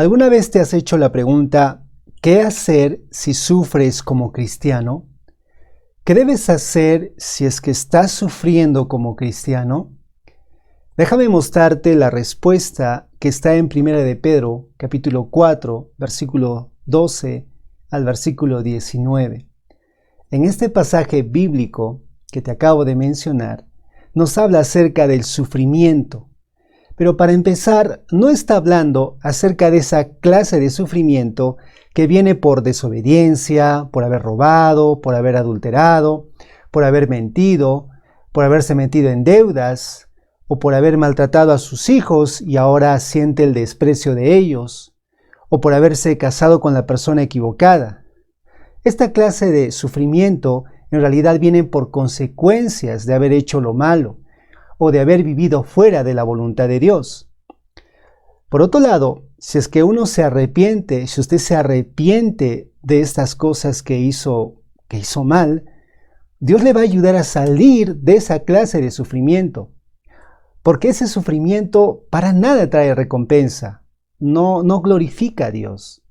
¿Alguna vez te has hecho la pregunta, ¿qué hacer si sufres como cristiano? ¿Qué debes hacer si es que estás sufriendo como cristiano? Déjame mostrarte la respuesta que está en 1 de Pedro, capítulo 4, versículo 12 al versículo 19. En este pasaje bíblico que te acabo de mencionar, nos habla acerca del sufrimiento. Pero para empezar, no está hablando acerca de esa clase de sufrimiento que viene por desobediencia, por haber robado, por haber adulterado, por haber mentido, por haberse metido en deudas, o por haber maltratado a sus hijos y ahora siente el desprecio de ellos, o por haberse casado con la persona equivocada. Esta clase de sufrimiento en realidad viene por consecuencias de haber hecho lo malo, o de haber vivido fuera de la voluntad de Dios. Por otro lado, si es que uno se arrepiente, si usted se arrepiente de estas cosas que hizo mal, Dios le va a ayudar a salir de esa clase de sufrimiento. Porque ese sufrimiento para nada trae recompensa, no glorifica a Dios.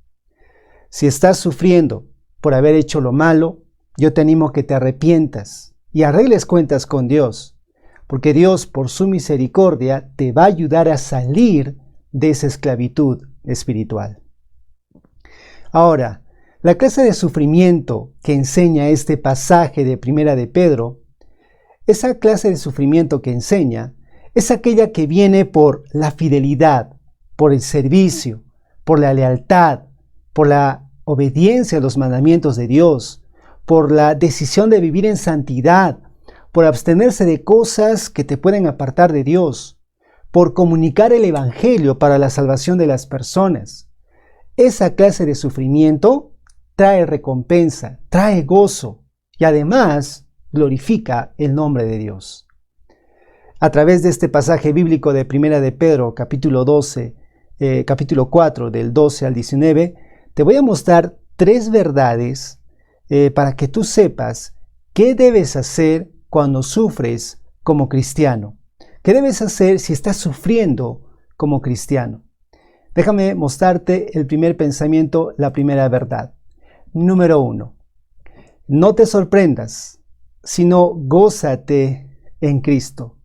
Si estás sufriendo por haber hecho lo malo, yo te animo a que te arrepientas y arregles cuentas con Dios. Porque Dios, por su misericordia, te va a ayudar a salir de esa esclavitud espiritual. Ahora, la clase de sufrimiento que enseña este pasaje de 1 de Pedro, esa clase de sufrimiento que enseña, es aquella que viene por la fidelidad, por el servicio, por la lealtad, por la obediencia a los mandamientos de Dios, por la decisión de vivir en santidad, por abstenerse de cosas que te pueden apartar de Dios, por comunicar el Evangelio para la salvación de las personas. Esa clase de sufrimiento trae recompensa, trae gozo y además glorifica el nombre de Dios. A través de este pasaje bíblico de 1 de Pedro, capítulo 4, del 12 al 19, te voy a mostrar 3 verdades para que tú sepas qué debes hacer cuando sufres como cristiano. ¿Qué debes hacer si estás sufriendo como cristiano? Déjame mostrarte el primer pensamiento, la primera verdad. Número 1. No te sorprendas, sino gózate en Cristo.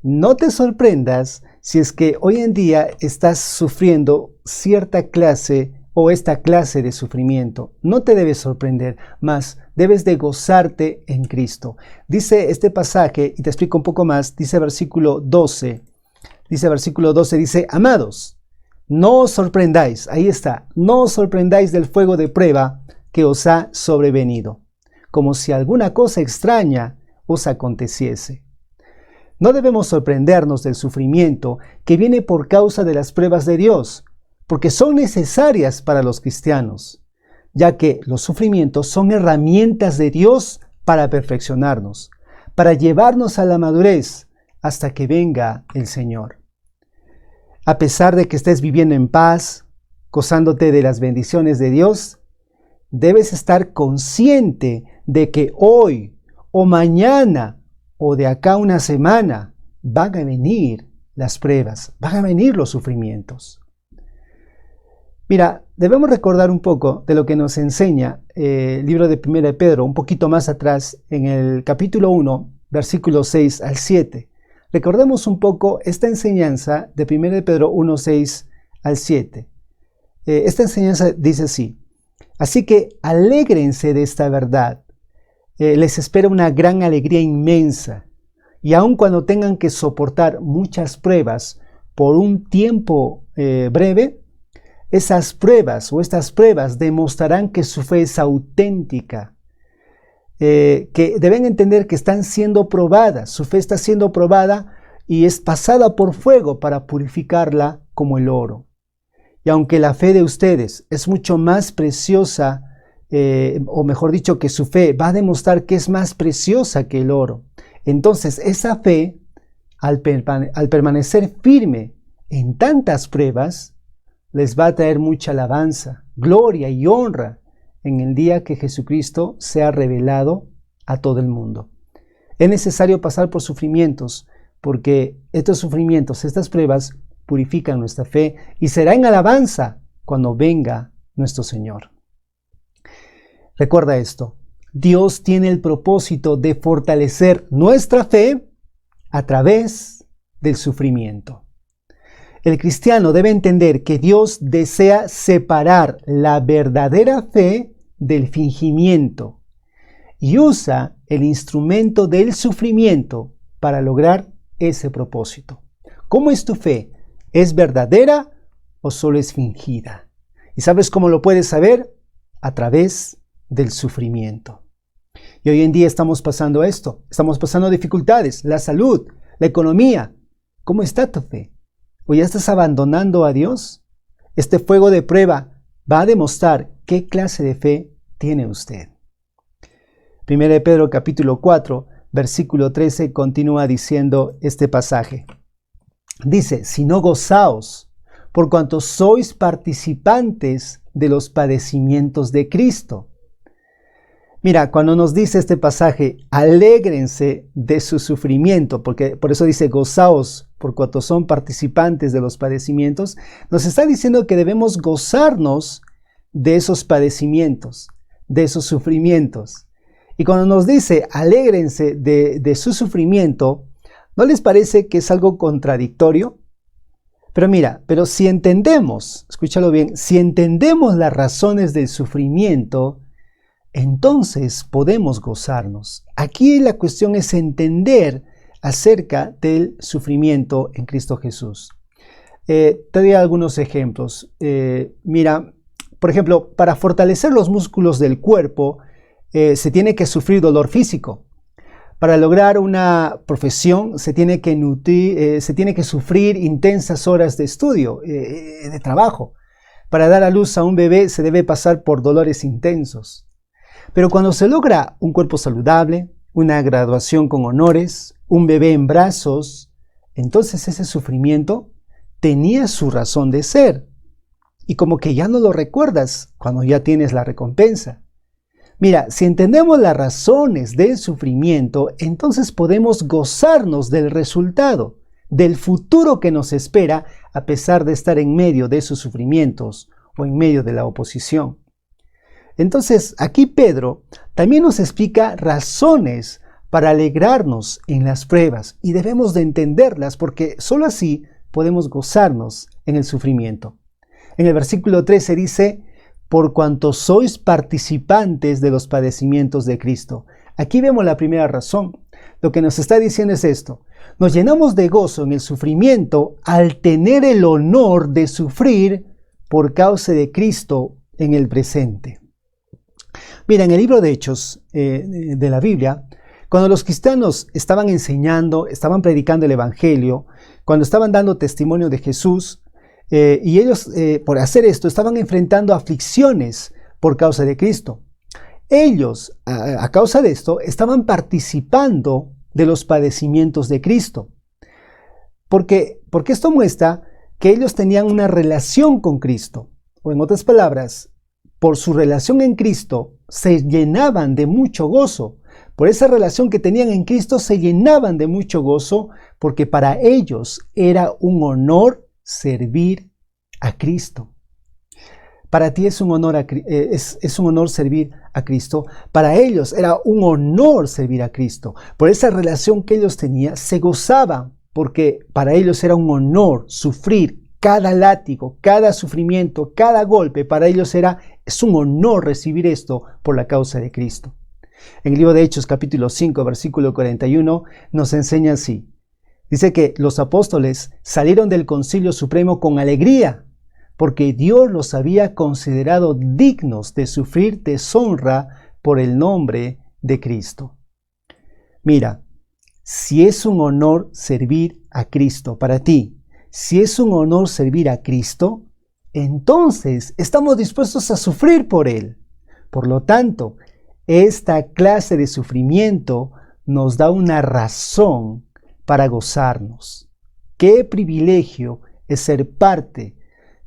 No te sorprendas si es que hoy en día estás sufriendo cierta clase o esta clase de sufrimiento. No te debes sorprender, más debes de gozarte en Cristo. Dice este pasaje, y te explico un poco más, dice versículo 12, dice, amados, no os sorprendáis, ahí está, no os sorprendáis del fuego de prueba que os ha sobrevenido, como si alguna cosa extraña os aconteciese. No debemos sorprendernos del sufrimiento que viene por causa de las pruebas de Dios, porque son necesarias para los cristianos, ya que los sufrimientos son herramientas de Dios para perfeccionarnos, para llevarnos a la madurez hasta que venga el Señor. A pesar de que estés viviendo en paz, gozándote de las bendiciones de Dios, debes estar consciente de que hoy o mañana o de acá una semana van a venir las pruebas, van a venir los sufrimientos. Mira, debemos recordar un poco de lo que nos enseña el libro de 1 de Pedro, un poquito más atrás, en el capítulo 1, versículos 6 al 7. Recordemos un poco esta enseñanza de 1 de Pedro 1, 6 al 7. Esta enseñanza dice así: así que alégrense de esta verdad. Les espera una gran alegría inmensa, y aun cuando tengan que soportar muchas pruebas por un tiempo breve, esas pruebas o estas pruebas demostrarán que su fe es auténtica, que deben entender que están siendo probadas, su fe está siendo probada y es pasada por fuego para purificarla como el oro. Y aunque la fe de ustedes es mucho más preciosa, o mejor dicho, que su fe va a demostrar que es más preciosa que el oro, entonces esa fe, al permanecer firme en tantas pruebas, les va a traer mucha alabanza, gloria y honra en el día que Jesucristo sea revelado a todo el mundo. Es necesario pasar por sufrimientos, porque estos sufrimientos, estas pruebas, purifican nuestra fe y será en alabanza cuando venga nuestro Señor. Recuerda esto, Dios tiene el propósito de fortalecer nuestra fe a través del sufrimiento. El cristiano debe entender que Dios desea separar la verdadera fe del fingimiento y usa el instrumento del sufrimiento para lograr ese propósito. ¿Cómo es tu fe? ¿Es verdadera o solo es fingida? ¿Y sabes cómo lo puedes saber? A través del sufrimiento. Y hoy en día estamos pasando esto, estamos pasando dificultades, la salud, la economía. ¿Cómo está tu fe? ¿O ya estás abandonando a Dios? Este fuego de prueba va a demostrar qué clase de fe tiene usted. 1 de Pedro capítulo 4, versículo 13 continúa diciendo este pasaje. Dice, sino gozaos, por cuanto sois participantes de los padecimientos de Cristo. Mira, cuando nos dice este pasaje, alégrense de su sufrimiento, porque por eso dice gozaos, por cuanto son participantes de los padecimientos, nos está diciendo que debemos gozarnos de esos padecimientos, de esos sufrimientos. Y cuando nos dice alégrense de su sufrimiento, ¿no les parece que es algo contradictorio? Pero mira, pero si entendemos, escúchalo bien, si entendemos las razones del sufrimiento, entonces podemos gozarnos. Aquí la cuestión es entender acerca del sufrimiento en Cristo Jesús. Te doy algunos ejemplos. Mira, por ejemplo, para fortalecer los músculos del cuerpo se tiene que sufrir dolor físico. Para lograr una profesión se tiene que sufrir intensas horas de estudio, de trabajo. Para dar a luz a un bebé se debe pasar por dolores intensos. Pero cuando se logra un cuerpo saludable, una graduación con honores, un bebé en brazos, entonces ese sufrimiento tenía su razón de ser. Y como que ya no lo recuerdas cuando ya tienes la recompensa. Mira, si entendemos las razones del sufrimiento, entonces podemos gozarnos del resultado, del futuro que nos espera a pesar de estar en medio de esos sufrimientos o en medio de la oposición. Entonces, aquí Pedro también nos explica razones para alegrarnos en las pruebas y debemos de entenderlas porque solo así podemos gozarnos en el sufrimiento. En el versículo 13 dice, por cuanto sois participantes de los padecimientos de Cristo. Aquí vemos la primera razón. Lo que nos está diciendo es esto. Nos llenamos de gozo en el sufrimiento al tener el honor de sufrir por causa de Cristo en el presente. Mira, en el libro de Hechos de la Biblia, cuando los cristianos estaban enseñando, estaban predicando el Evangelio, cuando estaban dando testimonio de Jesús, y ellos por hacer esto estaban enfrentando aflicciones por causa de Cristo. Ellos, a causa de esto, estaban participando de los padecimientos de Cristo. Porque esto muestra que ellos tenían una relación con Cristo. O en otras palabras, por su relación en Cristo, se llenaban de mucho gozo. Por esa relación que tenían en Cristo, se llenaban de mucho gozo, porque para ellos era un honor servir a Cristo. Para ti es un honor, es un honor servir a Cristo. Para ellos era un honor servir a Cristo. Por esa relación que ellos tenían, se gozaban, porque para ellos era un honor sufrir cada látigo, cada sufrimiento, cada golpe. Para ellos es un honor recibir esto por la causa de Cristo. En el libro de Hechos, capítulo 5, versículo 41, nos enseña así. Dice que los apóstoles salieron del Concilio Supremo con alegría, porque Dios los había considerado dignos de sufrir deshonra por el nombre de Cristo. Mira, si es un honor servir a Cristo para ti, si es un honor servir a Cristo, entonces estamos dispuestos a sufrir por Él. Por lo tanto, esta clase de sufrimiento nos da una razón para gozarnos. Qué privilegio es ser parte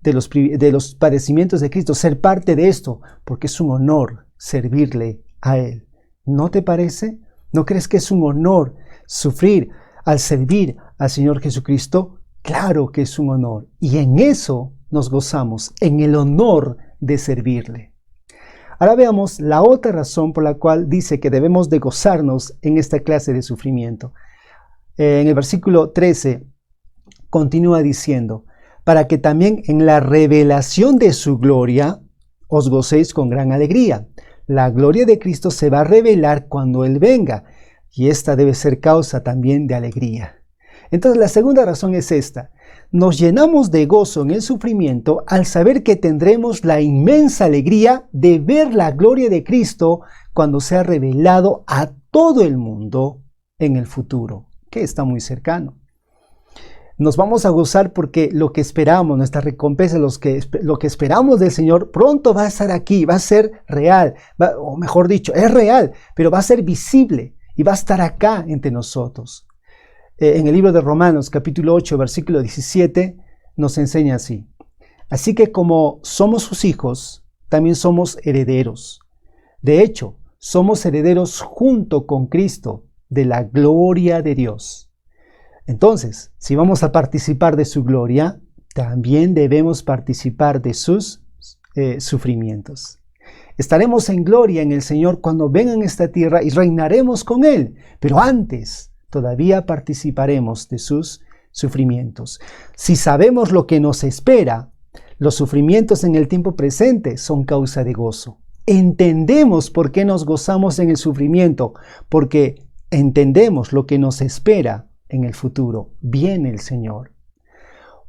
de los padecimientos de Cristo, ser parte de esto, porque es un honor servirle a Él. ¿No te parece? ¿No crees que es un honor sufrir al servir al Señor Jesucristo? Claro que es un honor. Y en eso nos gozamos, en el honor de servirle. Ahora veamos la otra razón por la cual dice que debemos de gozarnos en esta clase de sufrimiento. En el versículo 13 continúa diciendo, para que también en la revelación de su gloria os gocéis con gran alegría. La gloria de Cristo se va a revelar cuando Él venga, y esta debe ser causa también de alegría. Entonces la segunda razón es esta. Nos llenamos de gozo en el sufrimiento al saber que tendremos la inmensa alegría de ver la gloria de Cristo cuando sea revelado a todo el mundo en el futuro, que está muy cercano. Nos vamos a gozar porque lo que esperamos, nuestra recompensa, lo que esperamos del Señor, pronto va a estar aquí, va a ser real, o mejor dicho, es real, pero va a ser visible y va a estar acá entre nosotros. En el libro de Romanos, capítulo 8, versículo 17, nos enseña así. Así que como somos sus hijos, también somos herederos. De hecho, somos herederos junto con Cristo de la gloria de Dios. Entonces, si vamos a participar de su gloria, también debemos participar de sus sufrimientos. Estaremos en gloria en el Señor cuando venga en esta tierra y reinaremos con Él, pero antes todavía participaremos de sus sufrimientos. Si sabemos lo que nos espera, los sufrimientos en el tiempo presente son causa de gozo. Entendemos por qué nos gozamos en el sufrimiento, porque entendemos lo que nos espera en el futuro. Viene el Señor.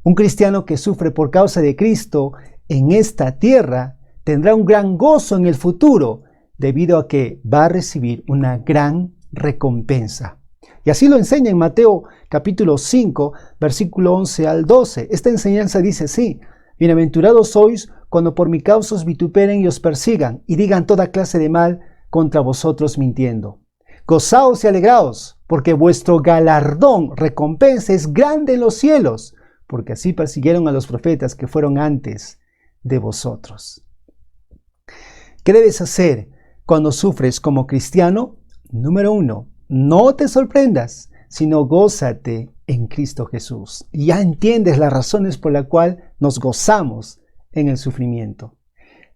Un cristiano que sufre por causa de Cristo en esta tierra tendrá un gran gozo en el futuro, debido a que va a recibir una gran recompensa. Y así lo enseña en Mateo capítulo 5, versículo 11 al 12. Esta enseñanza dice así: bienaventurados sois cuando por mi causa os vituperen y os persigan, y digan toda clase de mal contra vosotros mintiendo. Gozaos y alegraos, porque vuestro galardón, recompensa, es grande en los cielos, porque así persiguieron a los profetas que fueron antes de vosotros. ¿Qué debes hacer cuando sufres como cristiano? Número 1. No te sorprendas, sino gózate en Cristo Jesús. Ya entiendes las razones por las cuales nos gozamos en el sufrimiento.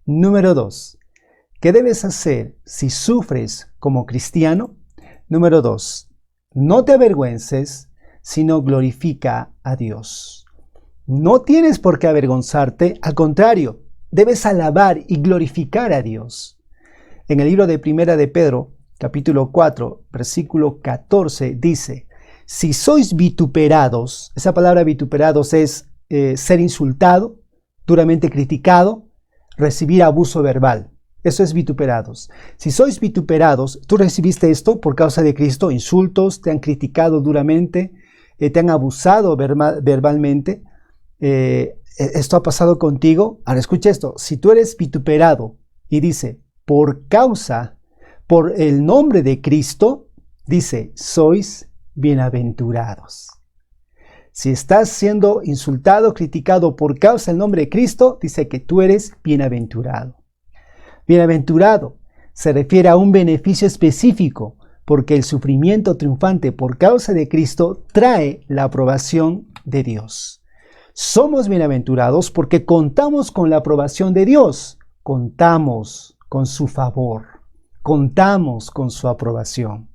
Número 2. ¿Qué debes hacer si sufres como cristiano? Número 2. No te avergüences, sino glorifica a Dios. No tienes por qué avergonzarte, al contrario, debes alabar y glorificar a Dios. En el libro de Primera de Pedro, capítulo 4, versículo 14, dice: si sois vituperados, esa palabra vituperados es ser insultado, duramente criticado, recibir abuso verbal. Eso es vituperados. Si sois vituperados, tú recibiste esto por causa de Cristo, insultos, te han criticado duramente, te han abusado verbalmente. Esto ha pasado contigo. Ahora escucha esto: si tú eres vituperado y dice por el nombre de Cristo, dice, sois bienaventurados. Si estás siendo insultado, criticado por causa del nombre de Cristo, dice que tú eres bienaventurado. Bienaventurado se refiere a un beneficio específico, porque el sufrimiento triunfante por causa de Cristo trae la aprobación de Dios. Somos bienaventurados porque contamos con la aprobación de Dios, contamos con su favor, contamos con su aprobación.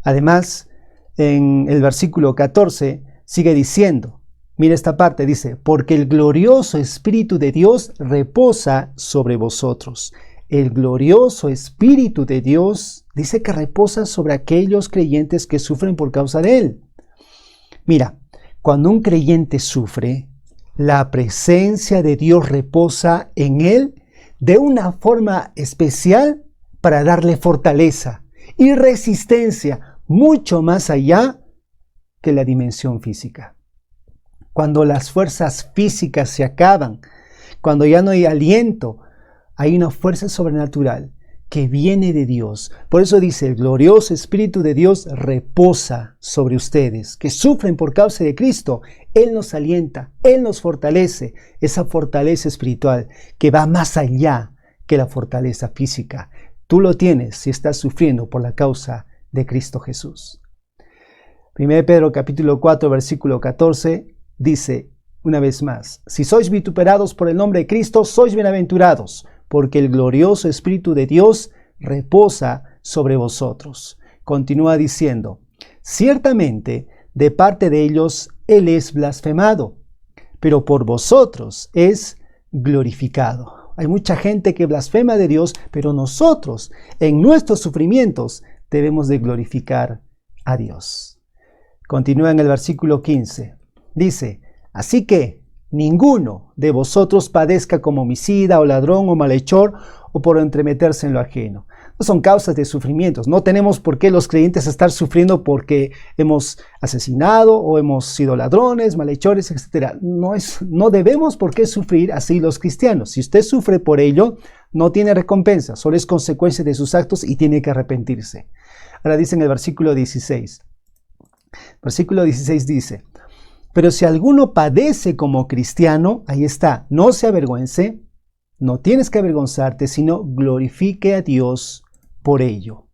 Además, en el versículo 14 sigue diciendo, mira esta parte, dice, porque el glorioso Espíritu de Dios reposa sobre vosotros. El glorioso Espíritu de Dios dice que reposa sobre aquellos creyentes que sufren por causa de Él. Mira, cuando un creyente sufre, la presencia de Dios reposa en él de una forma especial para darle fortaleza y resistencia mucho más allá que la dimensión física. Cuando las fuerzas físicas se acaban, cuando ya no hay aliento, hay una fuerza sobrenatural que viene de Dios. Por eso dice, el glorioso Espíritu de Dios reposa sobre ustedes, que sufren por causa de Cristo. Él nos alienta, Él nos fortalece, esa fortaleza espiritual que va más allá que la fortaleza física. Tú lo tienes si estás sufriendo por la causa de Cristo Jesús. 1 Pedro capítulo 4, versículo 14, dice una vez más, si sois vituperados por el nombre de Cristo, sois bienaventurados, porque el glorioso Espíritu de Dios reposa sobre vosotros. Continúa diciendo, ciertamente de parte de ellos Él es blasfemado, pero por vosotros es glorificado. Hay mucha gente que blasfema de Dios, pero nosotros en nuestros sufrimientos debemos de glorificar a Dios. Continúa en el versículo 15. Dice, así que ninguno de vosotros padezca como homicida o ladrón o malhechor o por entremeterse en lo ajeno. No son causas de sufrimientos. No tenemos por qué los creyentes estar sufriendo porque hemos asesinado o hemos sido ladrones, malhechores, etc. No debemos por qué sufrir así los cristianos. Si usted sufre por ello, no tiene recompensa, solo es consecuencia de sus actos y tiene que arrepentirse. Ahora dice en el versículo 16. Versículo 16 dice, pero si alguno padece como cristiano, ahí está, no se avergüence, no tienes que avergonzarte, sino glorifique a Dios por ello.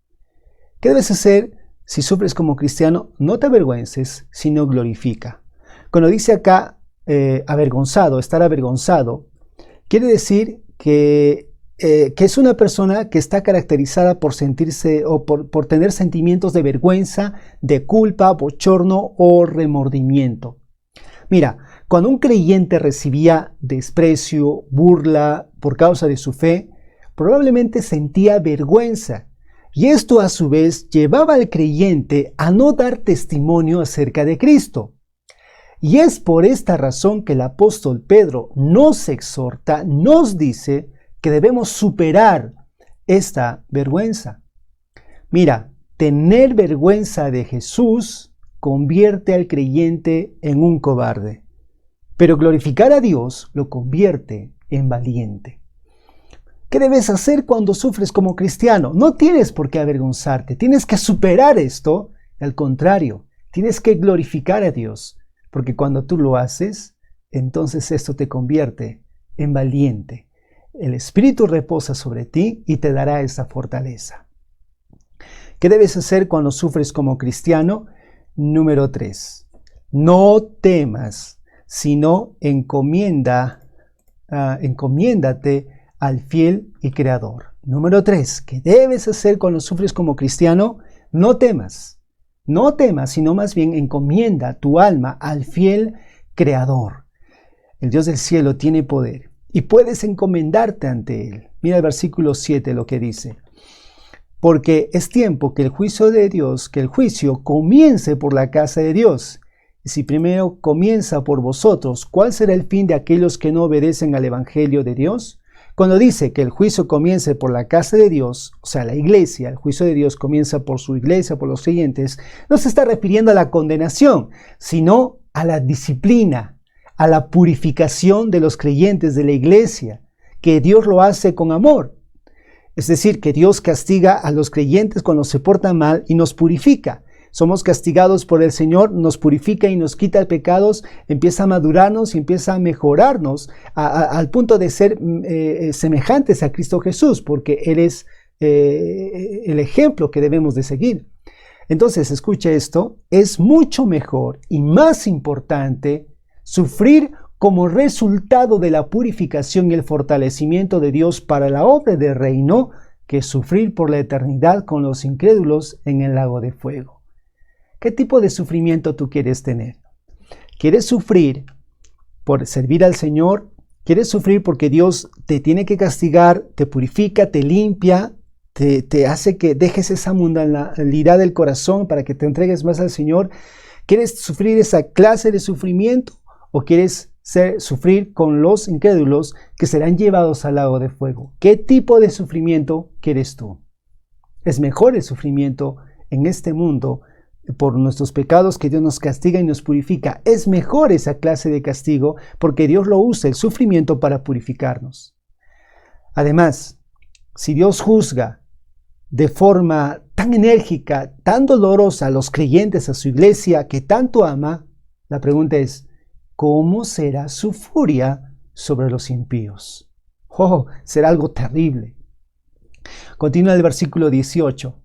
¿Qué debes hacer si sufres como cristiano? No te avergüences, sino glorifica. Cuando dice acá avergonzado, estar avergonzado, quiere decir que es una persona que está caracterizada por sentirse o por tener sentimientos de vergüenza, de culpa, bochorno o remordimiento. Mira, cuando un creyente recibía desprecio, burla por causa de su fe, probablemente sentía vergüenza. Y esto a su vez llevaba al creyente a no dar testimonio acerca de Cristo. Y es por esta razón que el apóstol Pedro nos exhorta, nos dice que debemos superar esta vergüenza. Mira, tener vergüenza de Jesús convierte al creyente en un cobarde, pero glorificar a Dios lo convierte en valiente. ¿Qué debes hacer cuando sufres como cristiano? No tienes por qué avergonzarte, tienes que superar esto, al contrario, tienes que glorificar a Dios, porque cuando tú lo haces, entonces esto te convierte en valiente. El Espíritu reposa sobre ti y te dará esa fortaleza. ¿Qué debes hacer cuando sufres como cristiano? Número 3. No temas, sino encomiéndate al fiel y creador. Número 3. ¿Qué debes hacer cuando sufres como cristiano? No temas. No temas, sino más bien encomienda tu alma al fiel creador. El Dios del cielo tiene poder y puedes encomendarte ante Él. Mira el versículo 7 lo que dice. Porque es tiempo que el juicio comience por la casa de Dios. Y si primero comienza por vosotros, ¿cuál será el fin de aquellos que no obedecen al Evangelio de Dios? Cuando dice que el juicio comience por la casa de Dios, o sea, la iglesia, el juicio de Dios comienza por su iglesia, por los creyentes, no se está refiriendo a la condenación, sino a la disciplina, a la purificación de los creyentes de la iglesia, que Dios lo hace con amor. Es decir, que Dios castiga a los creyentes cuando se portan mal y nos purifica. Somos castigados por el Señor, nos purifica y nos quita pecados, empieza a madurarnos y empieza a mejorarnos al punto de ser semejantes a Cristo Jesús, porque Él es el ejemplo que debemos de seguir. Entonces, escucha esto, es mucho mejor y más importante sufrir como resultado de la purificación y el fortalecimiento de Dios para la obra del reino que sufrir por la eternidad con los incrédulos en el lago de fuego. ¿Qué tipo de sufrimiento tú quieres tener? ¿Quieres sufrir por servir al Señor? ¿Quieres sufrir porque Dios te tiene que castigar, te purifica, te limpia, te hace que dejes esa mundanalidad del corazón para que te entregues más al Señor? ¿Quieres sufrir esa clase de sufrimiento? ¿O quieres sufrir con los incrédulos que serán llevados al lago de fuego? ¿Qué tipo de sufrimiento quieres tú? Es mejor el sufrimiento en este mundo por nuestros pecados, que Dios nos castiga y nos purifica. Es mejor esa clase de castigo porque Dios lo usa, el sufrimiento, para purificarnos. Además, si Dios juzga de forma tan enérgica, tan dolorosa a los creyentes, a su iglesia que tanto ama, la pregunta es, ¿cómo será su furia sobre los impíos? ¡Oh! Será algo terrible. Continúa el versículo 18.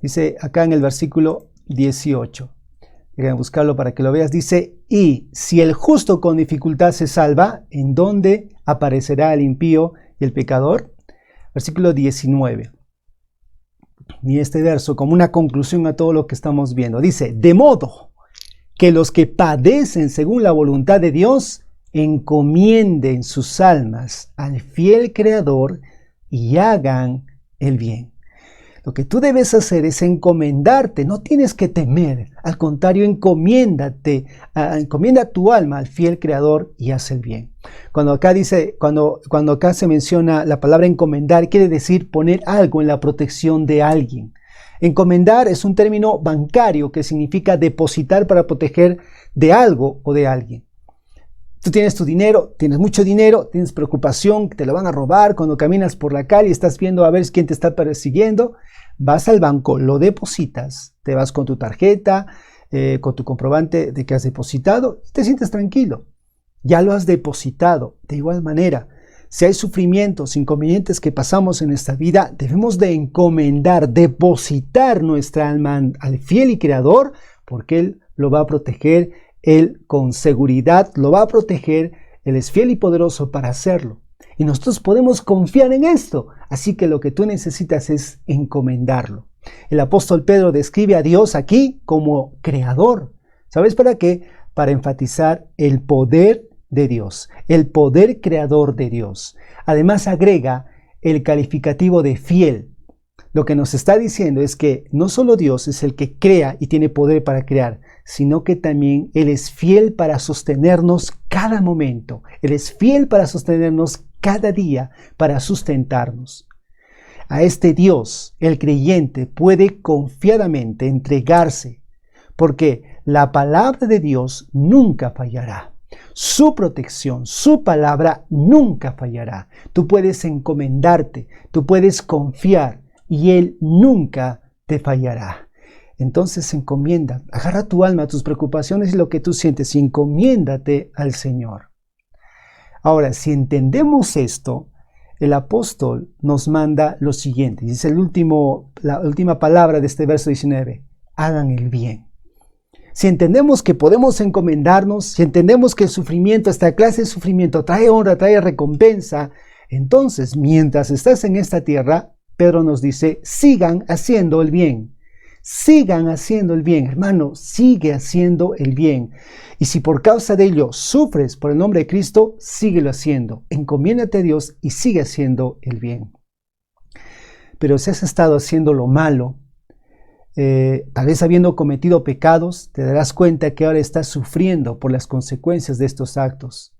Dice acá en el versículo 18. Déjame buscarlo para que lo veas. Dice, y si el justo con dificultad se salva, ¿en dónde aparecerá el impío y el pecador? Versículo 19. Y este verso como una conclusión a todo lo que estamos viendo. Dice, de modo que los que padecen según la voluntad de Dios encomienden sus almas al fiel Creador y hagan el bien. Lo que tú debes hacer es encomendarte, no tienes que temer, al contrario, encomienda tu alma al fiel Creador y haz el bien. Cuando acá se menciona la palabra encomendar, quiere decir poner algo en la protección de alguien. Encomendar es un término bancario que significa depositar para proteger de algo o de alguien. Tú tienes tu dinero, tienes mucho dinero, tienes preocupación que te lo van a robar cuando caminas por la calle y estás viendo a ver quién te está persiguiendo. Vas al banco, lo depositas, te vas con tu tarjeta, con tu comprobante de que has depositado y te sientes tranquilo. Ya lo has depositado. De igual manera, si hay sufrimientos, inconvenientes que pasamos en esta vida, debemos de encomendar, depositar nuestra alma al fiel y Creador, porque Él lo va a proteger. Él con seguridad lo va a proteger, Él es fiel y poderoso para hacerlo. Y nosotros podemos confiar en esto, así que lo que tú necesitas es encomendarlo. El apóstol Pedro describe a Dios aquí como creador. ¿Sabes para qué? Para enfatizar el poder de Dios, el poder creador de Dios. Además agrega el calificativo de fiel. Lo que nos está diciendo es que no solo Dios es el que crea y tiene poder para crear, sino que también Él es fiel para sostenernos cada momento. Él es fiel para sostenernos cada día, para sustentarnos. A este Dios, el creyente puede confiadamente entregarse, porque la palabra de Dios nunca fallará. Su protección, su palabra nunca fallará. Tú puedes encomendarte, tú puedes confiar y Él nunca te fallará. Entonces encomienda, agarra tu alma, tus preocupaciones y lo que tú sientes y encomiéndate al Señor. Ahora, si entendemos esto, el apóstol nos manda lo siguiente. Dice la última palabra de este verso 19. Hagan el bien. Si entendemos que podemos encomendarnos, si entendemos que el sufrimiento, esta clase de sufrimiento trae honra, trae recompensa, entonces mientras estás en esta tierra, Pedro nos dice, sigan haciendo el bien. Sigan haciendo el bien, hermano, sigue haciendo el bien. Y si por causa de ello sufres por el nombre de Cristo, síguelo haciendo. Encomiéndate a Dios y sigue haciendo el bien. Pero si has estado haciendo lo malo, tal vez habiendo cometido pecados, te darás cuenta que ahora estás sufriendo por las consecuencias de estos actos.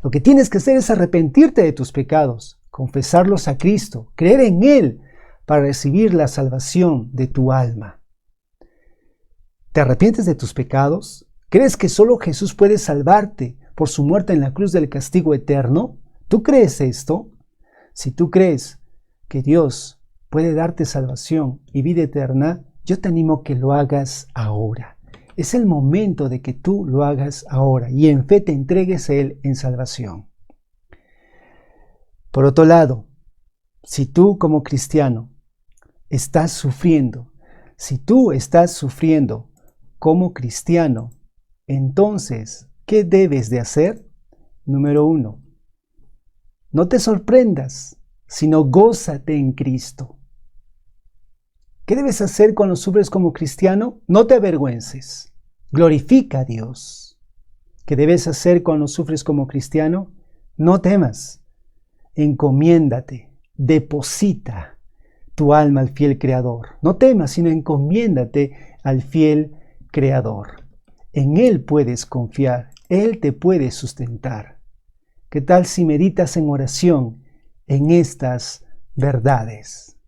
Lo que tienes que hacer es arrepentirte de tus pecados, confesarlos a Cristo, creer en Él para recibir la salvación de tu alma. ¿Te arrepientes de tus pecados? ¿Crees que solo Jesús puede salvarte por su muerte en la cruz del castigo eterno? ¿Tú crees esto? Si tú crees que Dios puede darte salvación y vida eterna, yo te animo a que lo hagas ahora. Es el momento de que tú lo hagas ahora y en fe te entregues a Él en salvación. Por otro lado, si tú como cristiano estás sufriendo, si tú estás sufriendo como cristiano, entonces, ¿qué debes de hacer? Número 1, no te sorprendas, sino gózate en Cristo. ¿Qué debes hacer cuando sufres como cristiano? No te avergüences, glorifica a Dios. ¿Qué debes hacer cuando sufres como cristiano? No temas, encomiéndate, deposita tu alma al fiel Creador. No temas, sino encomiéndate al fiel Creador. En Él puedes confiar, Él te puede sustentar. ¿Qué tal si meditas en oración en estas verdades?